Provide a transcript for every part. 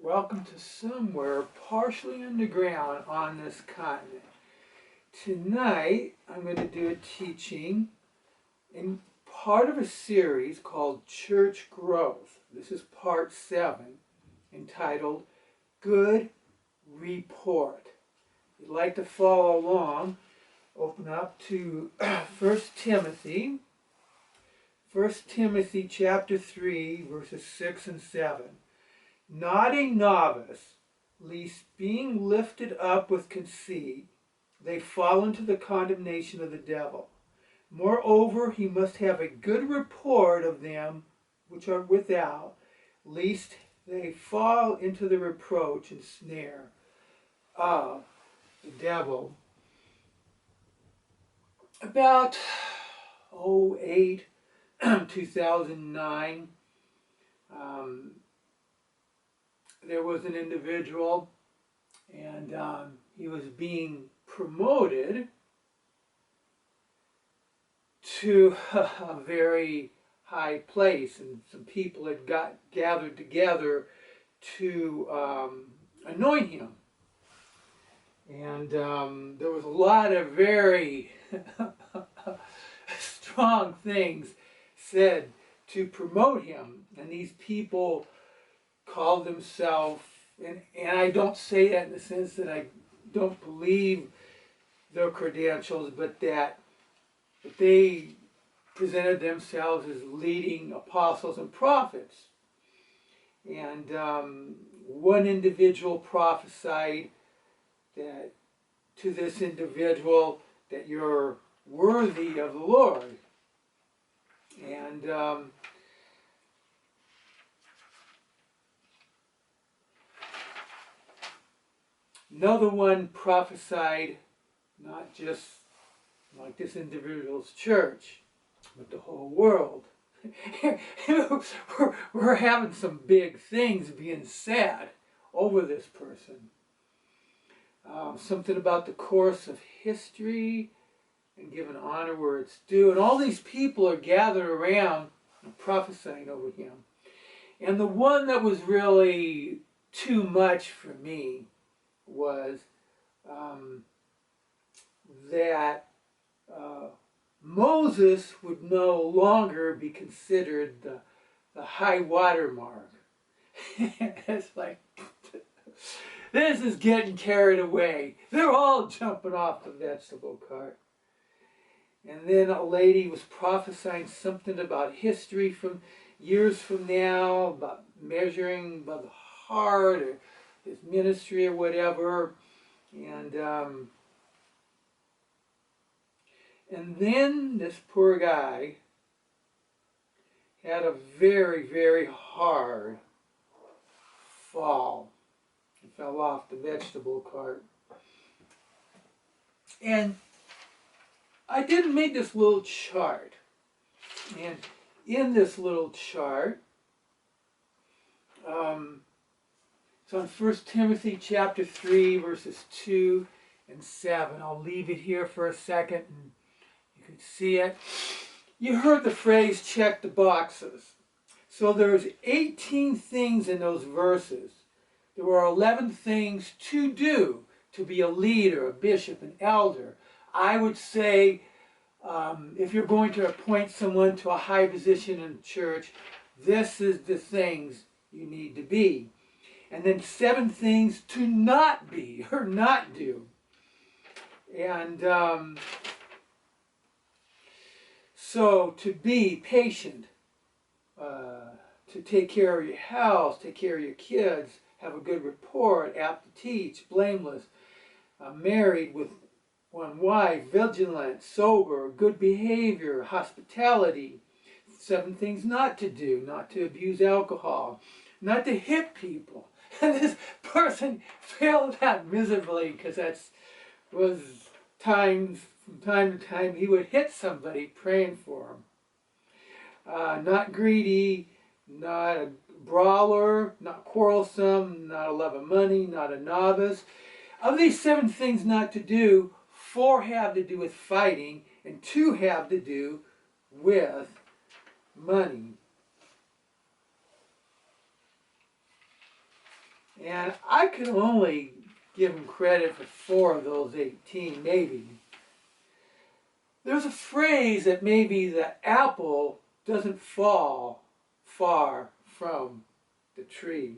Welcome to somewhere partially underground on this continent. Tonight I'm going to do a teaching in part of a series called Church Growth. This is part 7, entitled Good Report. If you'd like to follow along, open up to 1 Timothy. 1 Timothy chapter 3, verses 6 and 7. Not a novice, lest being lifted up with conceit, they fall into the condemnation of the devil. Moreover, he must have a good report of them which are without, lest they fall into the reproach and snare of the devil. About 2009, there was an individual, and he was being promoted to a very high place, and some people had gathered together to anoint him. And there was a lot of very strong things said to promote him, and these people called themselves, and I don't say that in the sense that I don't believe their credentials, but that they presented themselves as leading apostles and prophets. And one individual prophesied that to this individual that you're worthy of the Lord. And another one prophesied not just like this individual's church, but the whole world. we're having some big things being said over this person. Something about the course of history and giving honor where it's due. And all these people are gathered around and prophesying over him. And the one that was really too much for me was that Moses would no longer be considered the high water mark. It's like, this is getting carried away. They're all jumping off the vegetable cart. And then a lady was prophesying something about history from years from now, about measuring by the heart or his ministry or whatever. And then this poor guy had a very, very hard fall. He fell off the vegetable cart. And I did make this little chart. And in this little chart, it's on 1 Timothy chapter 3, verses 2 and 7. I'll leave it here for a second and you can see it. You heard the phrase, check the boxes. So there's 18 things in those verses. There were 11 things to do to be a leader, a bishop, an elder. I would say if you're going to appoint someone to a high position in the church, this is the things you need to be. And then 7 things to not be or not do. And so to be patient, to take care of your house, take care of your kids, have a good report, apt to teach, blameless, married with one wife, vigilant, sober, good behavior, hospitality. 7 things not to do: not to abuse alcohol, not to hit people. And this person failed that miserably, because that was times, from time to time, he would hit somebody praying for him. Not greedy, not a brawler, not quarrelsome, not a love of money, not a novice. Of these 7 things not to do, 4 have to do with fighting, and 2 have to do with money. And I could only give him credit for 4 of those 18, maybe. There's a phrase that maybe the apple doesn't fall far from the tree.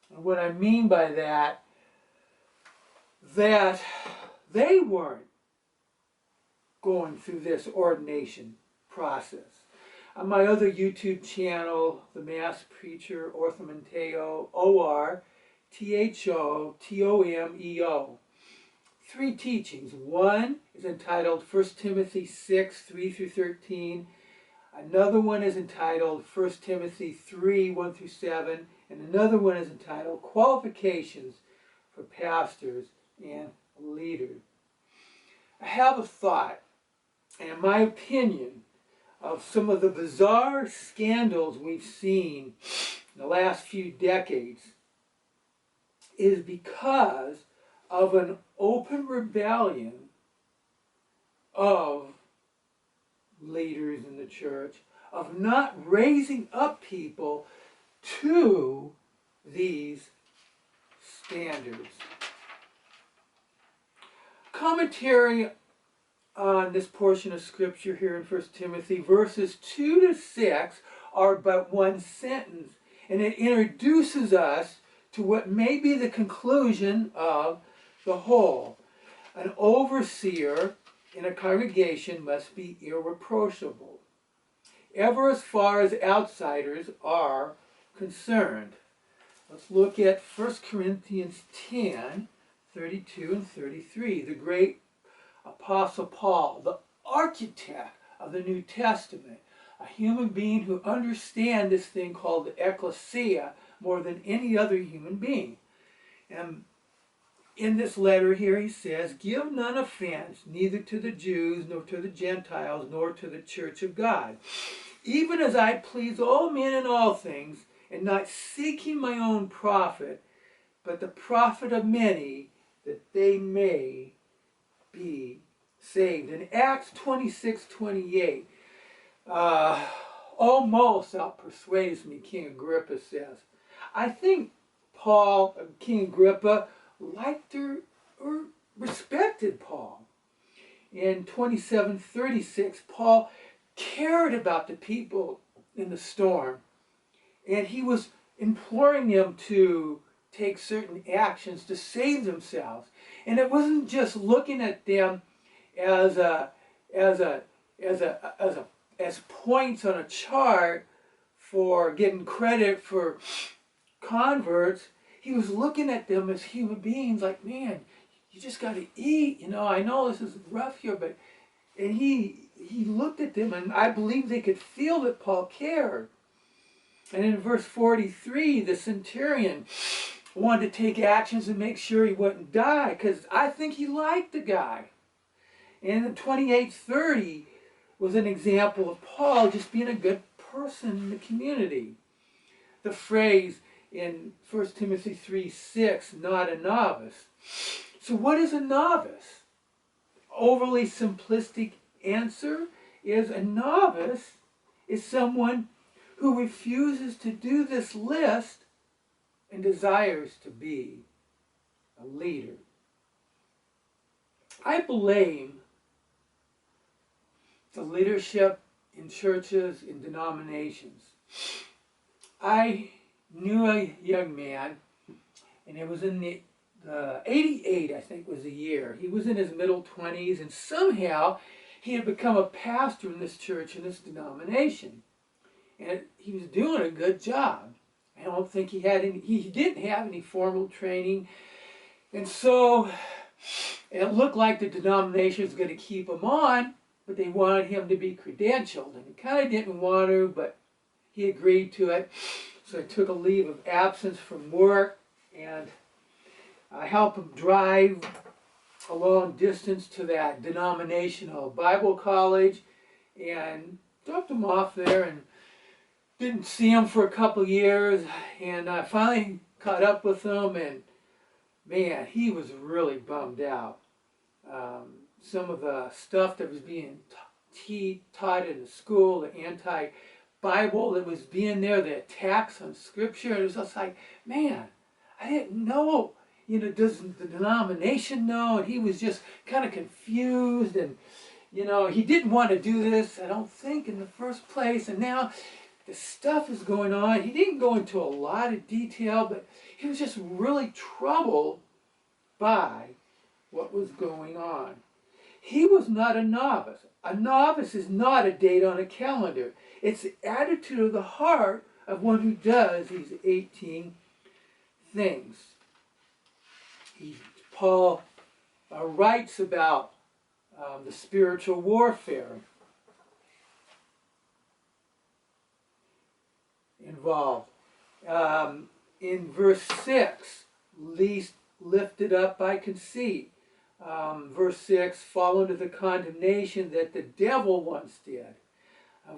And what I mean by that they weren't going through this ordination process. On my other YouTube channel, The Mass Preacher, Orthomanteo, Orthotomeo, 3 teachings. One is entitled 1 Timothy 6, 3 through 13. Another one is entitled 1 Timothy 3, 1 through 7. And another one is entitled Qualifications for Pastors and Leaders. I have a thought, and my opinion, of some of the bizarre scandals we've seen in the last few decades is because of an open rebellion of leaders in the church, of not raising up people to these standards. Commentary on this portion of Scripture here in 1 Timothy, verses 2 to 6 are but one sentence, and it introduces us to what may be the conclusion of the whole. An overseer in a congregation must be irreproachable, ever as far as outsiders are concerned. Let's look at 1 Corinthians 10, 32 and 33. The great Apostle Paul, the architect of the New Testament, a human being who understands this thing called the ecclesia more than any other human being. And in this letter here he says, "Give none offense, neither to the Jews, nor to the Gentiles, nor to the church of God, even as I please all men in all things, and not seeking my own profit, but the profit of many, that they may be saved." In Acts 26:28, almost outpersuades me, King Agrippa says. I think Paul, King Agrippa, liked or respected Paul. In 27:36, Paul cared about the people in the storm, and he was imploring them to take certain actions to save themselves. And it wasn't just looking at them as points on a chart for getting credit for converts. He was looking at them as human beings, like, man, you just got to eat. You know, I know this is rough here, but and he looked at them, and I believe they could feel that Paul cared. And in verse 43, the centurion wanted to take actions and make sure he wouldn't die, because I think he liked the guy. And in 28:30 was an example of Paul just being a good person in the community. The phrase in 1 Timothy 3:6, not a novice. So what is a novice? Overly simplistic answer is a novice is someone who refuses to do this list and desires to be a leader. I blame the leadership in churches, in denominations. I knew a young man, and it was in the 88, I think was the year. He was in his middle 20s, and somehow he had become a pastor in this church, in this denomination. And he was doing a good job. I don't think he didn't have any formal training. And so it looked like the denomination was going to keep him on, but they wanted him to be credentialed. And he kind of didn't want to, but he agreed to it. So I took a leave of absence from work, and I helped him drive a long distance to that denominational Bible college, and dropped him off there, and didn't see him for a couple years, and I finally caught up with him, and man, he was really bummed out. some of the stuff that was being taught in the school, the anti-Bible that was being there, the attacks on Scripture. It was just like, man, I didn't know. You know, does the denomination know? And he was just kind of confused, and you know, he didn't want to do this, I don't think, in the first place. And now the stuff is going on. He didn't go into a lot of detail, but he was just really troubled by what was going on. He was not a novice. A novice is not a date on a calendar. It's the attitude of the heart of one who does these 18 things. Paul writes about the spiritual warfare involved. In verse 6, least lifted up by conceit. Verse 6, fall into the condemnation that the devil once did.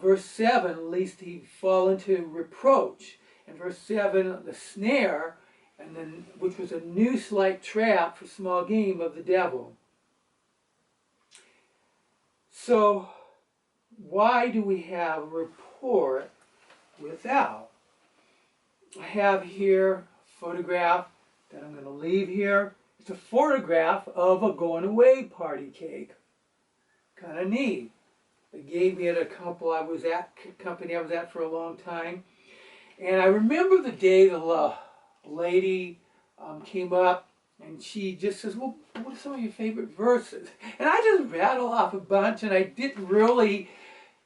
Verse 7, lest he fall into reproach. And verse 7, the snare, and then which was a noose-like trap for small game of the devil. So, why do we have a report without? I have here a photograph that I'm going to leave here. It's a photograph of a going away party cake. Kind of neat. They gave me at a company I was at for a long time. And I remember the day the lady came up and she just says, well, what are some of your favorite verses? And I just rattled off a bunch, and I didn't really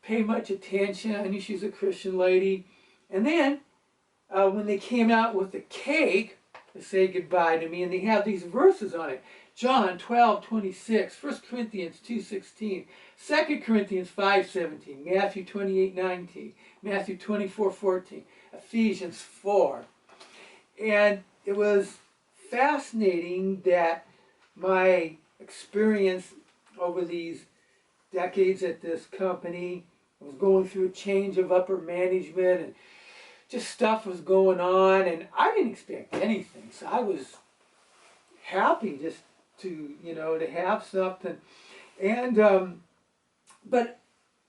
pay much attention. I knew she was a Christian lady. And then when they came out with the cake to say goodbye to me, and they have these verses on it. John 12:26, 1 Corinthians 2:16, 2 Corinthians 5:17, Matthew 28:19, Matthew 24:14, Ephesians 4. And it was fascinating that my experience over these decades at this company, I was going through a change of upper management, and just stuff was going on, and I didn't expect anything. So I was happy just to, you know, to have something. And but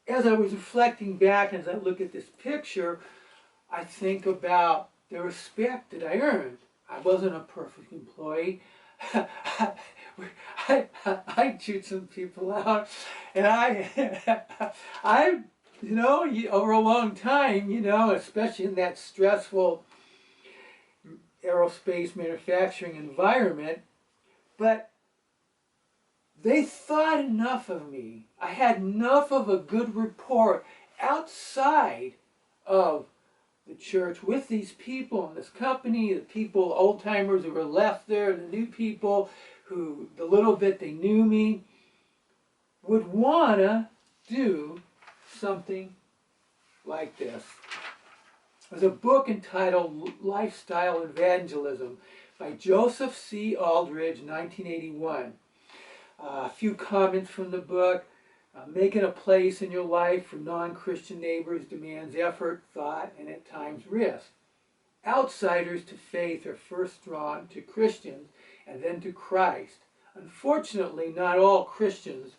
as I was reflecting back, as I look at this picture, I think about the respect that I earned. I wasn't a perfect employee. I chewed some people out, and you know, over a long time, you know, especially in that stressful aerospace manufacturing environment, but they thought enough of me. I had enough of a good rapport outside of the church with these people in this company, the people, old timers who were left there, the new people who, the little bit they knew me, would wanna do something like this. There's a book entitled Lifestyle Evangelism by Joseph C. Aldridge, 1981. A few comments from the book. Making a place in your life for non-Christian neighbors demands effort, thought, and at times risk. Outsiders to faith are first drawn to Christians and then to Christ. Unfortunately, not all Christians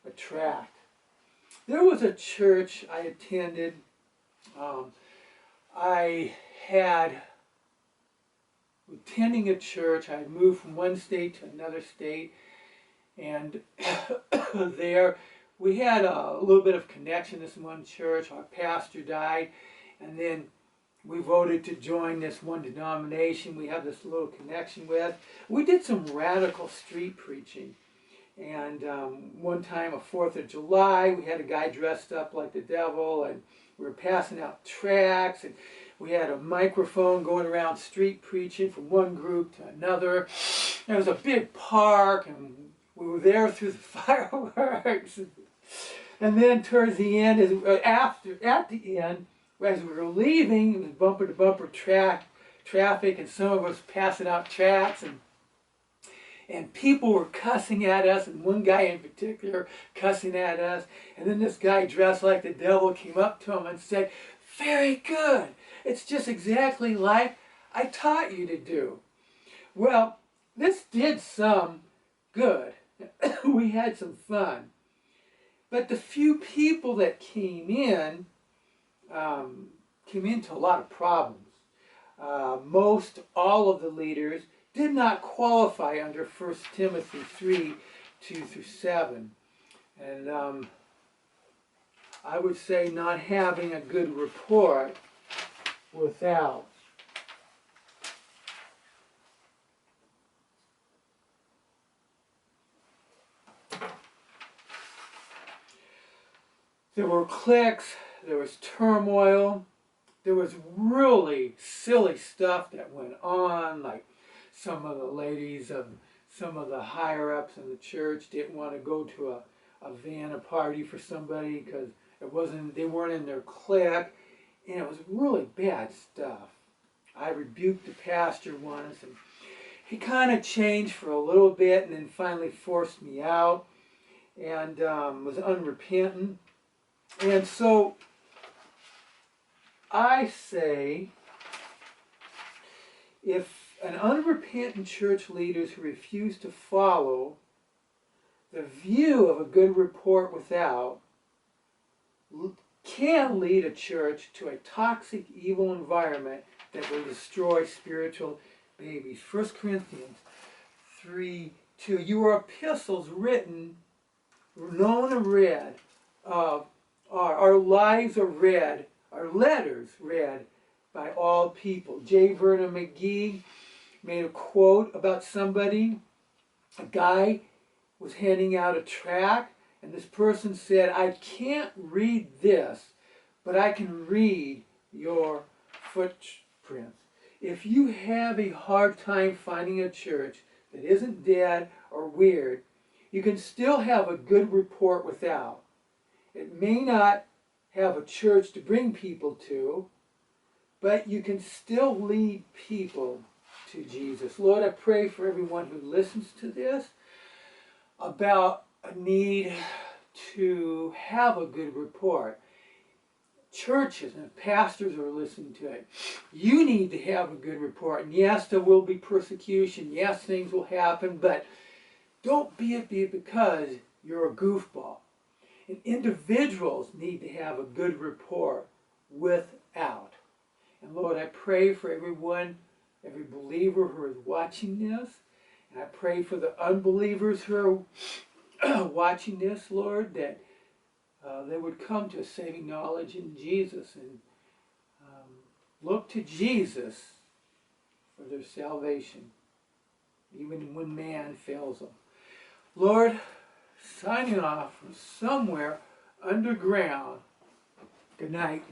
attract. There was a church I attended. Attending a church, I had moved from one state to another state, and there we had a little bit of connection to this one church. Our pastor died, and then we voted to join this one denomination we have this little connection with. We did some radical street preaching. And one time, a 4th of July, we had a guy dressed up like the devil, and we were passing out tracts, and we had a microphone going around street preaching from one group to another. There was a big park, and we were there through the fireworks. And then towards the end, at the end, as we were leaving, it was bumper-to-bumper traffic, and some of us passing out tracts, and people were cussing at us, and one guy in particular cussing at us. And then this guy dressed like the devil came up to him and said, "Very good. It's just exactly like I taught you to do." Well, this did some good We had some fun. But the few people that came into a lot of problems. Most all of the leaders did not qualify under 1 Timothy 3, 2 through 7. And I would say not having a good report without. There were cliques, there was turmoil, there was really silly stuff that went on, like some of the ladies of some of the higher-ups in the church didn't want to go to a Vanna party for somebody because they weren't in their clique, and it was really bad stuff. I rebuked the pastor once, and he kind of changed for a little bit and then finally forced me out and was unrepentant. And so I say, if an unrepentant church leaders who refuse to follow the view of a good report without can lead a church to a toxic, evil environment that will destroy spiritual babies. 1 Corinthians 3:2. You are epistles written, known and read, our lives are read, our letters read by all people. J. Vernon McGee made a quote about somebody. A guy was handing out a tract, and this person said, I can't read this, but I can read your footprints. If you have a hard time finding a church that isn't dead or weird, you can still have a good report without. It may not have a church to bring people to, but you can still lead people to Jesus. Lord, I pray for everyone who listens to this about a need to have a good report. Churches and pastors are listening to it. You need to have a good report. And yes, there will be persecution. Yes, things will happen, but don't be it because you're a goofball. And individuals need to have a good rapport without. And Lord, I pray for everyone, every believer who is watching this. And I pray for the unbelievers who are watching this, Lord, that they would come to a saving knowledge in Jesus and look to Jesus for their salvation, even when man fails them. Lord, signing off from somewhere underground. Good night.